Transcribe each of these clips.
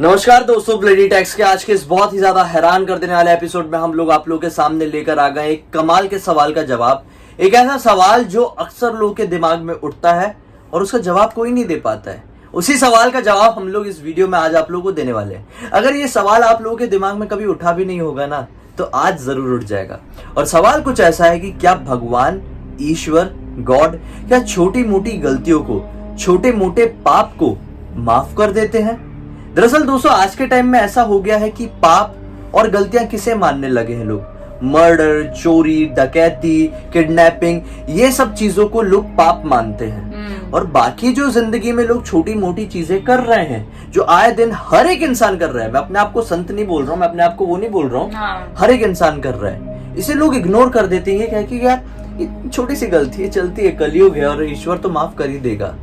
नमस्कार दोस्तों, bloody tax के आज के इस बहुत ही ज्यादा हैरान कर देने वाले एपिसोड में हम लोग आप लोगों के सामने लेकर आ गए एक कमाल के सवाल का जवाब। एक ऐसा सवाल जो अक्सर लोगों के दिमाग में उठता है और उसका जवाब कोई नहीं दे पाता है। उसी सवाल का जवाब हम लोग इस वीडियो में आज आप लोगों को देने वाले हैं। अगर ये सवाल आप लोगों के दिमाग में कभी उठा भी नहीं होगा ना, तो आज जरूर उठ जाएगा। और सवाल कुछ ऐसा है कि क्या भगवान, ईश्वर, गॉड क्या छोटी मोटी गलतियों को, छोटे मोटे पाप को माफ कर देते हैं? दरअसल दोस्तों, आज के टाइम में ऐसा हो गया है कि पाप और गलतियां किसे मानने लगे हैं लोग? मर्डर, चोरी, डकैती, किडनैपिंग, ये सब चीजों को लोग पाप मानते हैं। और बाकी जो जिंदगी में लोग छोटी मोटी चीजें कर रहे हैं, जो आए दिन हर एक इंसान कर रहा है, मैं अपने आप को संत नहीं बोल रहा हूँ, मैं अपने आप को वो नहीं बोल रहा हूँ, हर एक इंसान कर रहा है, इसे लोग इग्नोर कर देते हैं। क्या कि यार ये छोटी सी गलती है, चलती है, कलयुग है और ईश्वर तो माफ कर ही देगा।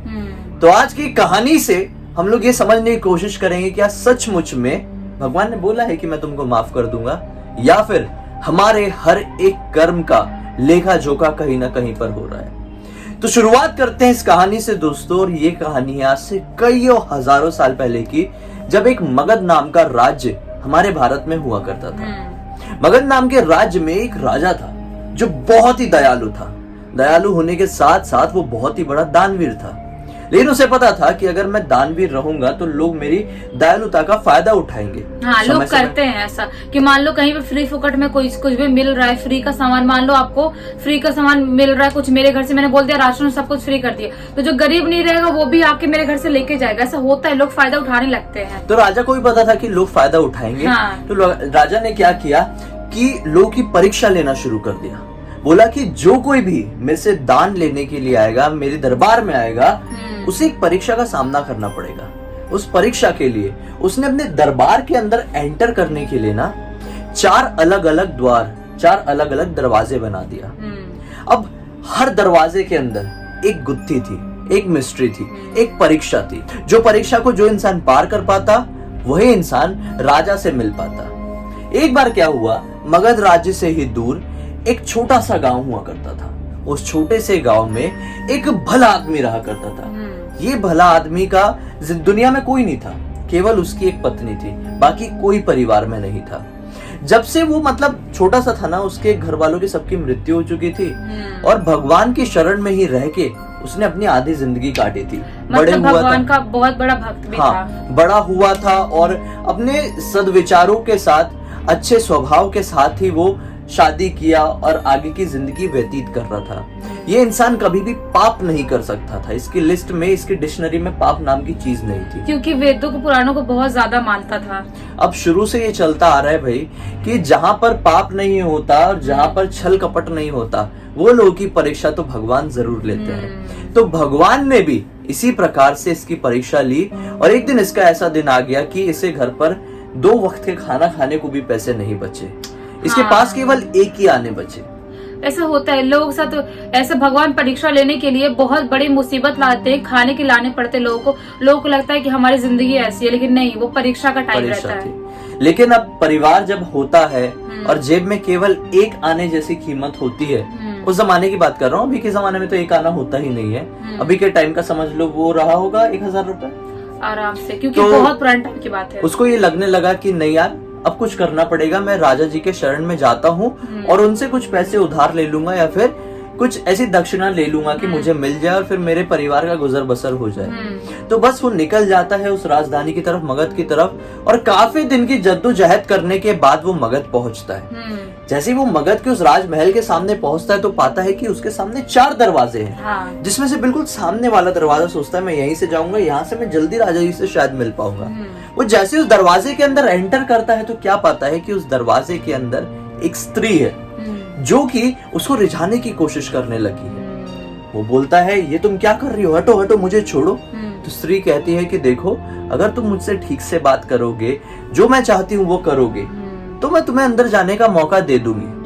तो आज की कहानी से हम लोग ये समझने की कोशिश करेंगे क्या सचमुच में भगवान ने बोला है कि मैं तुमको माफ कर दूंगा, या फिर हमारे हर एक कर्म का लेखा जोखा कहीं ना कहीं पर हो रहा है। तो शुरुआत करते हैं इस कहानी से दोस्तों। और ये कहानी आज से कईयों हजारों साल पहले की, जब एक मगध नाम का राज्य हमारे भारत में हुआ करता था। मगध नाम के राज्य में एक राजा था जो बहुत ही दयालु था। दयालु होने के साथ साथ वो बहुत ही बड़ा दानवीर था। लेकिन उसे पता था कि अगर मैं दानवीर रहूंगा तो लोग मेरी दयालुता का फायदा उठाएंगे। हाँ, लोग करते हैं ऐसा कि मान लो कहीं पे फ्री फुकट में कुछ भी मिल रहा है, फ्री का सामान, मान लो आपको फ्री का सामान मिल रहा है कुछ, मेरे घर से मैंने बोल दिया राशन सब कुछ फ्री कर दिया, तो जो गरीब नहीं रहेगा वो भी आके मेरे घर से लेके जाएगा। ऐसा होता है, लोग फायदा उठाने लगते हैं। तो राजा को भी पता था कि लोग फायदा उठाएंगे। हाँ। तो राजा ने क्या किया कि लोगों की परीक्षा लेना शुरू कर दिया। बोला कि जो कोई भी मेरे से दान लेने के लिए आएगा, मेरे दरबार में आएगा, उसे एक परीक्षा का सामना करना पड़ेगा। उस परीक्षा के लिए उसने अपने दरबार के अंदर एंटर करने के लिए ना 4 अलग अलग द्वार, 4 अलग अलग दरवाजे बना दिया। अब हर दरवाजे के अंदर एक गुत्थी थी, एक मिस्ट्री थी, एक परीक्षा थी। जो परीक्षा को जो इंसान पार कर पाता वही इंसान राजा से मिल पाता। एक बार क्या हुआ, मगध राज्य से ही दूर एक छोटा सा गांव हुआ करता था। उस छोटे से गांव में एक भला आदमी रहा करता था। ये भला आदमी का दुनिया में कोई नहीं था, केवल उसकी एक पत्नी थी, बाकी कोई परिवार में नहीं था। जब से वो मतलब छोटा सा था ना, उसके घर वालों की सबकी मृत्यु हो चुकी थी और भगवान की शरण में ही रह के उसने अपनी आधी जिंदगी काटी थी। बड़े हुआ भगवान का बहुत बड़ा भक्त भी था। बड़ा हुआ था और अपने सद्विचारों के साथ, अच्छे स्वभाव के साथ ही वो शादी किया और आगे की जिंदगी व्यतीत कर रहा था। ये इंसान कभी भी पाप नहीं कर सकता था। इसकी लिस्ट में, इसकी डिक्शनरी में पाप नाम की चीज नहीं थी, क्योंकि वेदों को, पुराणों को बहुत ज्यादा मानता था। अब शुरू से ये चलता आ रहा है भाई कि जहाँ पर पाप नहीं होता और जहाँ पर छल कपट नहीं होता, वो लोगों की परीक्षा तो भगवान जरूर लेते हैं। तो भगवान ने भी इसी प्रकार से इसकी परीक्षा ली और एक दिन इसका ऐसा दिन आ गया कि इसे घर पर 2 वक्त के खाना खाने को भी पैसे नहीं बचे। इसके पास केवल एक ही आने बचे। ऐसा होता है लोगों के साथ। ऐसे भगवान परीक्षा लेने के लिए बहुत बड़ी मुसीबत लाते हैं, खाने के लाने पड़ते लोगों को लगता है कि हमारी जिंदगी ऐसी है, लेकिन नहीं, वो परीक्षा का टाइम रहता है। लेकिन अब परिवार जब होता है और जेब में केवल एक आने जैसी कीमत होती है, उस जमाने की बात कर रहा हूँ, अभी के जमाने में तो एक आना होता ही नहीं है। अभी के टाइम का समझ लो वो रहा होगा 1000 रुपए आराम से, क्योंकि बहुत पुराने टाइम की बात है। उसको ये लगने लगा कि नहीं यार, अब कुछ करना पड़ेगा, मैं राजा जी के शरण में जाता हूँ और उनसे कुछ पैसे उधार ले लूंगा या फिर कुछ ऐसी दक्षिणा ले लूंगा कि मुझे मिल जाए और फिर मेरे परिवार का गुजर बसर हो जाए। तो बस वो निकल जाता है उस राजधानी की तरफ, मगध की तरफ, और काफी दिन की जद्दोजहद करने के बाद वो मगध पहुंचता है। जैसे ही वो मगध के उस राजमहल के सामने पहुंचता है तो पाता है कि उसके सामने 4 दरवाजे हैं। जिसमें से बिल्कुल सामने वाला दरवाजा सोचता है मैं यहीं से जाऊंगा, यहाँ से मैं जल्दी राजा जी से शायद मिल पाऊंगा। वो जैसे उस दरवाजे के अंदर एंटर करता है तो क्या पाता है कि उस दरवाजे के अंदर एक स्त्री है जो कि उसको रिझाने की कोशिश करने लगी है। वो बोलता है ये तुम क्या कर रही हो, हटो हटो, मुझे छोड़ो। तो स्त्री कहती है कि देखो, अगर तुम मुझसे ठीक से बात करोगे, जो मैं चाहती हूँ वो करोगे, तो मैं तुम्हें अंदर जाने का मौका दे दूंगी।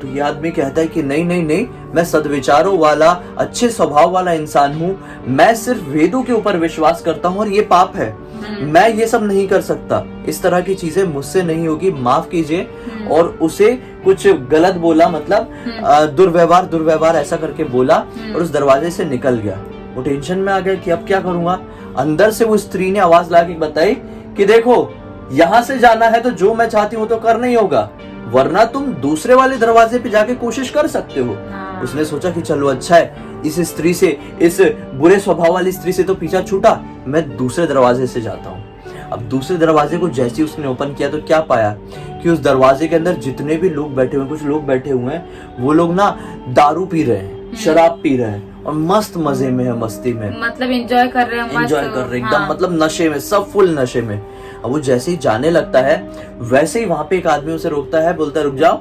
तो ये आदमी कहता है कि नहीं नहीं नहीं, मैं सद्विचारों वाला, अच्छे स्वभाव वाला इंसान हूँ, मैं सिर्फ वेदों के ऊपर विश्वास करता हूँ और ये पाप है, मैं ये सब नहीं कर सकता, इस तरह की चीजें मुझसे नहीं होगी, माफ कीजिए। और उसे कुछ गलत बोला, मतलब दुर्व्यवहार ऐसा करके बोला और उस दरवाजे से निकल गया। वो टेंशन में आ गया कि अब क्या करूंगा। अंदर से वो स्त्री ने आवाज ला के बताई कि देखो यहाँ से जाना है तो जो मैं चाहती हूँ तो करना ही होगा, वरना तुम दूसरे वाले दरवाजे पे जाके कोशिश कर सकते हो। उसने सोचा कि चलो अच्छा है, इस स्त्री से, इस बुरे स्वभाव वाली स्त्री से तो पीछा छूटा, मैं दूसरे दरवाजे से जाता हूँ। अब दूसरे दरवाजे को जैसे ही उसने ओपन किया तो क्या पाया कि उस दरवाजे के अंदर जितने भी लोग बैठे हुए, कुछ लोग बैठे हुए हैं, वो लोग ना दारू पी रहे हैं, शराब पी रहे हैं और मस्त मजे में है, मस्ती में, मतलब एंजॉय कर रहे हैं, एंजॉय कर रहे हैं एकदम, मतलब नशे में, सब फुल नशे में। अब वो जैसे ही जाने लगता है वैसे ही वहां पे एक आदमी उसे रोकता है, बोलता है रुक जाओ,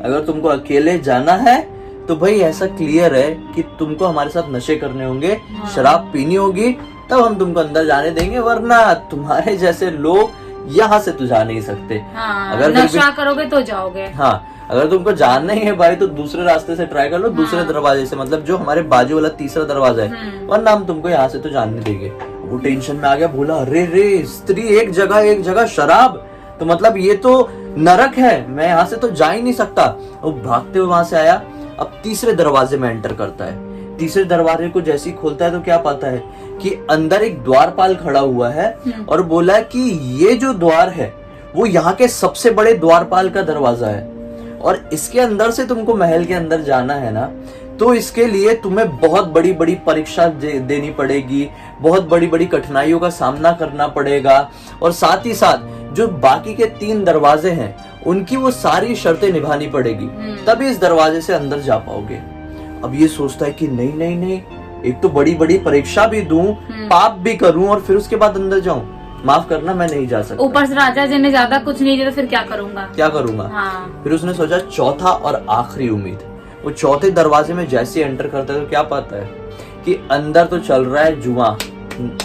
अगर तुमको अकेले जाना है तो भाई ऐसा क्लियर है कि तुमको हमारे साथ नशे करने होंगे, शराब पीनी होगी, तब हम तुमको अंदर जाने देंगे, वरना तुम्हारे जैसे लोग यहाँ से तो जा नहीं सकते। अगर नशा करोगे तो जाओगे। हाँ, अगर तुमको जानना ही है भाई तो दूसरे रास्ते से ट्राई कर लो, दूसरे दरवाजे से, मतलब जो हमारे बाजू वाला तीसरा दरवाजा है, वरना हम तुमको यहाँ से तो जाने देंगे। वो टेंशन में आ गया, बोला अरे रे, स्त्री एक जगह शराब, तो मतलब ये तो नरक है, मैं यहाँ से तो जा ही नहीं सकता। वो भागते हुए वहां से आया, अब तीसरे दरवाजे में एंटर करता है। तीसरे दरवाजे को जैसे ही खोलता है तो क्या पाता है कि अंदर एक द्वारपाल खड़ा हुआ है और बोला कि ये जो द्वार है वो यहाँ के सबसे बड़े द्वारपाल का दरवाजा है, और इसके अंदर से तुमको महल के अंदर जाना है ना, तो इसके लिए तुम्हें बहुत बड़ी बड़ी परीक्षा देनी पड़ेगी, बहुत बड़ी बड़ी कठिनाइयों का सामना करना पड़ेगा, और साथ ही साथ जो बाकी के 3 दरवाजे हैं उनकी वो सारी शर्तें निभानी पड़ेगी, तभी इस दरवाजे से अंदर जा पाओगे। अब ये सोचता है कि नहीं नहीं नहीं, एक तो बड़ी बड़ी परीक्षा भी दूं, पाप भी करूं और फिर उसके बाद अंदर जाऊं, माफ करना मैं नहीं जा सकता। ऊपर से राजा जी ने ज्यादा कुछ नहीं दिया तो फिर क्या करूंगा। हाँ। फिर उसने सोचा चौथा और आखिरी उम्मीद। वो चौथे दरवाजे में जैसे एंटर करता है तो क्या पाता है कि अंदर तो चल रहा है जुआ,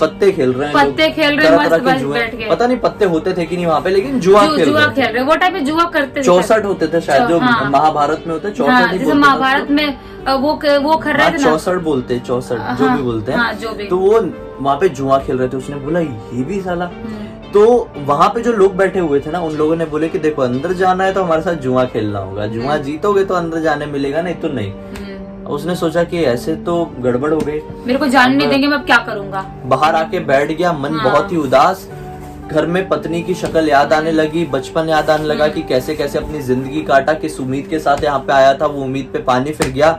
पत्ते खेल रहे हैं, तरह के जुए, पता नहीं पत्ते होते थे कि नहीं वहाँ पे, लेकिन जुआ खेल रहे हैं। वो टाइम में जुआ करते 64 होते थे शायद, जो महाभारत में होते हैं 64 जैसे महाभारत में वो कर रहे थे 64 बोलते, 64 जो भी बोलते हैं, तो वो वहाँ पे जुआ खेल रहे थे। उसने बोला ये भी साला, तो वहां पे जो लोग बैठे हुए थे ना, उन लोगों ने बोले कि देखो अंदर जाना है तो हमारे साथ जुआ खेलना होगा, जुआ जीतोगे तो अंदर जाने मिलेगा, नहीं तो नहीं। उसने सोचा कि ऐसे तो गड़बड़ हो गई, मेरे को जाने नहीं देंगे, मैं क्या करूंगा। बाहर आके बैठ गया, मन बहुत ही उदास। घर में पत्नी की शक्ल याद आने लगी, बचपन याद आने लगा कि कैसे कैसे अपनी जिंदगी काटा, किस उम्मीद के साथ यहाँ पे आया था, वो उम्मीद पे पानी फिर गया।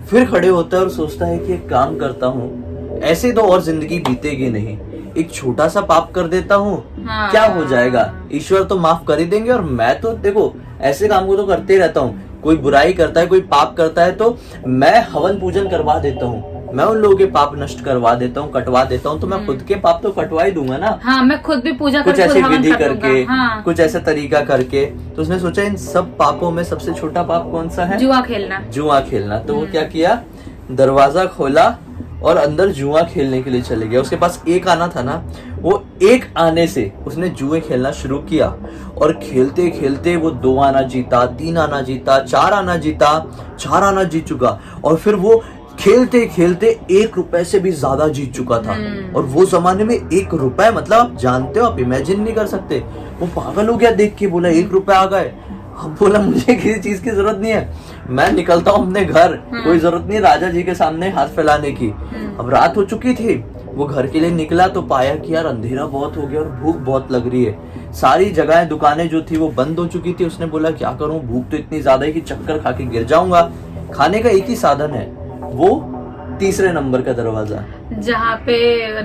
फिर खड़े होता है और सोचता है कि एक काम करता हूँ, ऐसे तो और जिंदगी बीतेगी नहीं, एक छोटा सा पाप कर देता हूँ, क्या हो जाएगा, ईश्वर तो माफ कर ही देंगे। और मैं तो देखो ऐसे काम को तो करते रहता हूँ, कोई बुराई करता है, कोई पाप करता है तो मैं हवन पूजन करवा देता हूँ, मैं उन लोगों के पाप नष्ट करवा देता हूँ, कटवा देता हूँ, तो मैं खुद के पाप तो कटवा ही दूंगा ना। हाँ, मैं खुद भी पूजा कुछ ऐसी विधि करके, कुछ ऐसा तरीका करके। तो उसने सोचा इन सब पापों में सबसे छोटा पाप कौन सा है? जुआ खेलना। जुआ खेलना। तो वो क्या किया, दरवाजा खोला और अंदर जुआ खेलने के लिए चले गया। उसके पास एक आना था ना, वो एक आने से उसने जुए खेलना शुरू किया, और खेलते खेलते वो 2 आना जीता, 3 आना जीता, 4 आना जीता, 4 आना जीत चुका, और फिर वो खेलते खेलते 1 रुपए से भी ज्यादा जीत चुका था। और वो जमाने में 1 रुपए मतलब आप जानते हो, आप इमेजिन नहीं कर सकते। वो पागल हो गया देख के, बोला 1 रुपए आ गए। अब बोला मुझे किसी चीज की जरूरत नहीं है, मैं निकलता हूँ अपने घर, कोई जरूरत नहीं राजा जी के सामने हाथ फैलाने की। अब रात हो चुकी थी, वो घर के लिए निकला तो पाया कि यार अंधेरा बहुत हो गया और भूख बहुत लग रही है। सारी जगहें, दुकानें जो थी वो बंद हो चुकी थी। उसने बोला क्या करूं, भूख तो इतनी ज्यादा है कि चक्कर खा के गिर जाऊंगा। खाने का एक ही साधन है, वो तीसरे नंबर का दरवाजा, जहाँ पे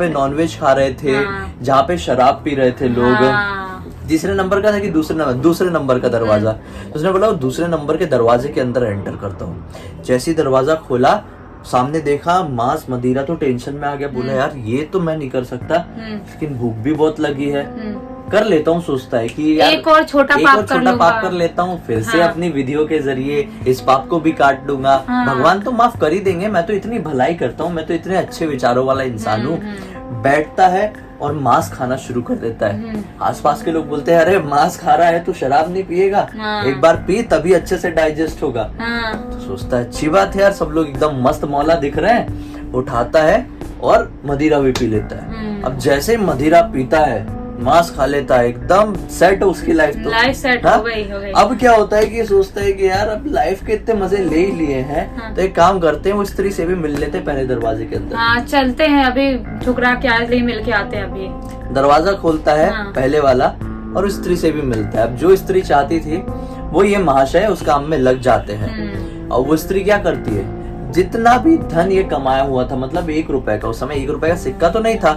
नॉनवेज खा रहे थे, जहाँ पे शराब पी रहे थे लोग। तीसरे नंबर का था कि दूसरे नंबर का दरवाजा। तो उसने बोला वो दूसरे नंबर के दरवाजे के अंदर एंटर करता हूँ। जैसे ही दरवाजा खोला, सामने देखा मांस मदिरा, तो टेंशन में आ गया। बोला यार ये तो मैं नहीं कर सकता, लेकिन भूख भी बहुत लगी है, कर लेता हूँ। सोचता है कि यार एक और छोटा पाप कर लेता हूँ, फिर से अपनी विधियों के जरिए इस पाप को भी काट लूंगा। भगवान तो माफ कर ही देंगे, मैं तो इतनी भलाई करता हूँ, मैं तो इतने अच्छे विचारों वाला इंसान हूँ। बैठता है और मांस खाना शुरू कर देता है। आसपास के लोग बोलते हैं अरे मांस खा रहा है तो शराब नहीं पिएगा, एक बार पी तभी अच्छे से डाइजेस्ट होगा। तो सोचता है अच्छी बात है यार, सब लोग एकदम मस्त मौला दिख रहे हैं। उठाता है और मदिरा भी पी लेता है। अब जैसे ही मदिरा पीता है मांस खा लेता है, एकदम सेट हो उसकी लाइफ। तो लाइफ सेट हाँ? हो गई। अब क्या होता है कि सोचता है कि यार अब लाइफ के इतने मजे ले ही लिए हैं, हाँ। तो एक काम करते हैं, वो स्त्री से भी मिल लेते हैं पहले दरवाजे के अंदर। हाँ चलते हैं, अभी ठुकरा के आए ले मिल के आते हैं अभी। दरवाजा खोलता है हाँ। पहले वाला और उस स्त्री से भी मिलता है। अब जो स्त्री चाहती थी वो ये महाशय उस काम में लग जाते हैं। और वो स्त्री क्या करती है, जितना भी धन ये कमाया हुआ था, मतलब 1 रुपए का, उस समय 1 रुपए का सिक्का तो नहीं था,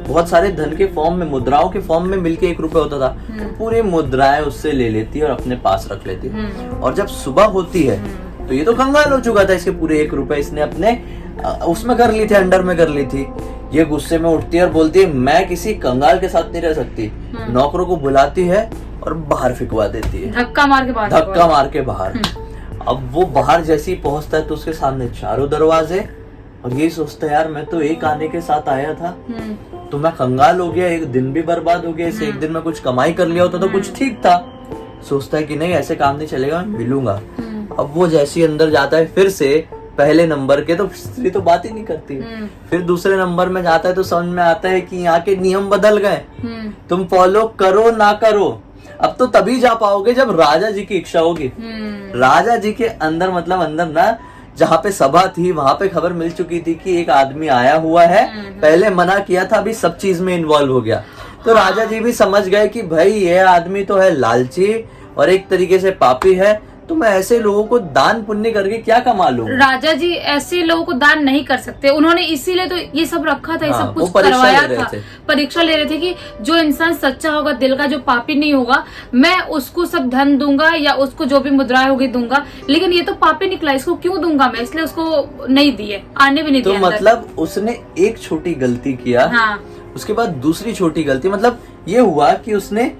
बहुत सारे धन के फॉर्म में, मुद्राओं के फॉर्म में मिलके 1 रुपए होता था, तो पूरी मुद्राएं उससे ले लेती है और अपने पास रख लेती है। और जब सुबह होती है तो ये तो कंगाल हो चुका था, इसके पूरे 1 रुपए इसने अपने उसमें कर ली थी, अंडर में कर ली थी। ये गुस्से में उठती है और बोलती है मैं किसी कंगाल के साथ नहीं रह सकती। नौकरों को बुलाती है और बाहर फिकवा देती है, धक्का मार के बाहर। अब वो बाहर जैसे ही पहुंचता है तो उसके सामने चारों दरवाजे, और यही सोचता है यार मैं तो एक आने के साथ आया था, तो मैं कंगाल हो गया, एक दिन भी बर्बाद हो गया, इसे एक दिन में कुछ कमाई कर लिया होता तो कुछ ठीक था। सोचता है कि नहीं ऐसे काम नहीं चलेगा, मैं मिलूंगा। अब वो जैसे ही अंदर जाता है, फिर से पहले नंबर के तो स्त्री तो बात ही नहीं करती, फिर दूसरे नंबर में जाता है तो समझ में आता है कि यहाँ के नियम बदल गए, तुम फॉलो करो ना करो, अब तो तभी जा पाओगे जब राजा जी की इच्छा होगी। राजा जी के अंदर, मतलब अंदर ना, जहाँ पे सभा थी वहां पे खबर मिल चुकी थी कि एक आदमी आया हुआ है, पहले मना किया था, अभी सब चीज में इन्वॉल्व हो गया। तो राजा जी भी समझ गए कि भाई ये आदमी तो है लालची और एक तरीके से पापी है, तो मैं ऐसे लोगों को दान पुण्य करके क्या कमा लूंगा। राजा जी ऐसे लोगों को दान नहीं कर सकते, उन्होंने इसीलिए तो ये सब रखा था, ये सब कुछ करवाया था, परीक्षा ले रहे थे कि जो इंसान सच्चा होगा दिल का, जो पापी नहीं होगा, मैं उसको सब धन दूंगा या उसको जो भी मुद्राएं होगी दूंगा, लेकिन ये तो पापी निकला, इसको क्यों दूंगा मैं, इसलिए उसको नहीं दिए, आने भी नहीं दिए। तो मतलब उसने एक छोटी गलती किया, उसके बाद दूसरी छोटी गलती, मतलब ये हुआ कि उसने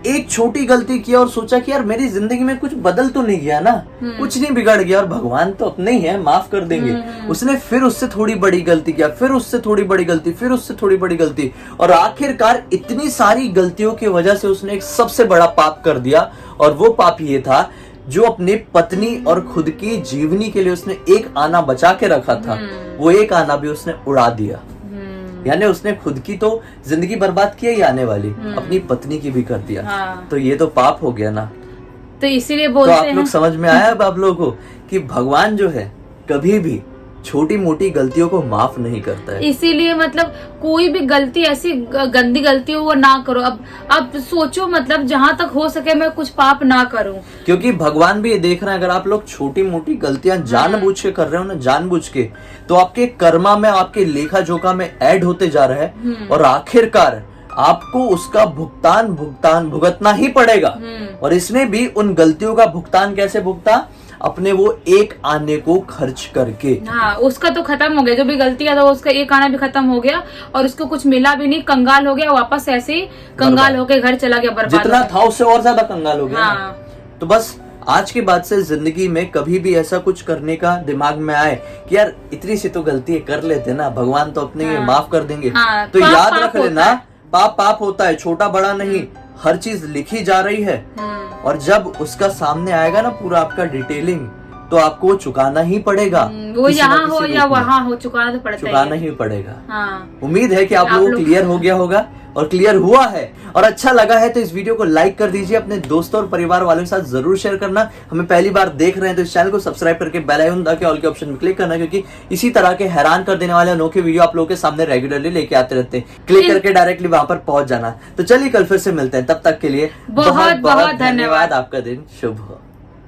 एक छोटी गलती किया और सोचा कि यार मेरी जिंदगी में कुछ बदल तो नहीं गया ना, कुछ नहीं बिगड़ गया और भगवान तो अपने ही है, माफ कर देंगे। उसने फिर उससे थोड़ी बड़ी गलती किया, फिर उससे थोड़ी बड़ी गलती, फिर उससे थोड़ी बड़ी गलती, और आखिरकार इतनी सारी गलतियों की वजह से उसने एक सबसे बड़ा पाप कर दिया। और वो पाप ये था जो अपनी पत्नी और खुद की जीवनी के लिए उसने एक आना बचा के रखा था, वो एक आना भी उसने उड़ा दिया। यानी उसने खुद की तो जिंदगी बर्बाद की ही आने वाली, अपनी पत्नी की भी कर दिया। तो ये तो पाप हो गया ना। तो इसीलिए बोलते हैं, तो आप लोग समझ में आया अब आप लोगों को कि भगवान जो है कभी भी छोटी मोटी गलतियों को माफ नहीं करता है। इसीलिए मतलब कोई भी गलती, ऐसी गंदी गलती हो वो ना करो। अब सोचो, मतलब जहाँ तक हो सके मैं कुछ पाप ना करूं, क्योंकि भगवान भी ये देख रहे हैं, अगर आप लोग छोटी मोटी गलतियां जानबूझ के कर रहे हो ना, जानबूझ के, तो आपके कर्मा में, आपके लेखा जोखा में ऐड होते जा रहा है, और आखिरकार आपको उसका भुगतान भुगतना ही पड़ेगा। और इसने भी उन गलतियों का भुगतान कैसे भुगता, अपने वो एक आने को खर्च करके। हाँ, उसका तो खत्म हो गया, जो भी गलती किया था उसका एक आना भी खत्म हो गया, और उसको कुछ मिला भी नहीं, कंगाल हो गया, वापस ऐसे ही कंगाल होके घर चला गया, बर्बाद। जितना था उससे और ज्यादा कंगाल हो गया। हाँ। तो बस आज के बाद से जिंदगी में कभी भी ऐसा कुछ करने का दिमाग में आए कि यार इतनी सी तो गलती कर लेते ना, भगवान तो अपने ये माफ कर देंगे, तो याद रख लेना, पाप होता है, छोटा बड़ा नहीं, हर चीज लिखी जा रही है। और जब उसका सामने आएगा ना पूरा आपका डिटेलिंग, तो आपको चुकाना ही पड़ेगा, वो यहाँ हो या वहाँ हो, चुकाना ही पड़ेगा। हाँ। उम्मीद है कि आप लोगों को क्लियर हो गया होगा, और क्लियर हुआ है और अच्छा लगा है तो इस वीडियो को लाइक कर दीजिए, अपने दोस्तों और परिवार वालों के साथ जरूर शेयर करना। हमें पहली बार देख रहे हैं तो इस चैनल को सब्सक्राइब करके बेल आइकन दबा के ऑल के ऑप्शन में क्लिक करना, क्योंकि इसी तरह के हैरान कर देने वाले अनोखे वीडियो आप लोगों के सामने रेगुलरली लेके आते रहते हैं। क्लिक करके डायरेक्टली वहां पर पहुंच जाना। तो चलिए कल फिर से मिलते हैं, तब तक के लिए बहुत बहुत धन्यवाद। आपका दिन शुभ हो।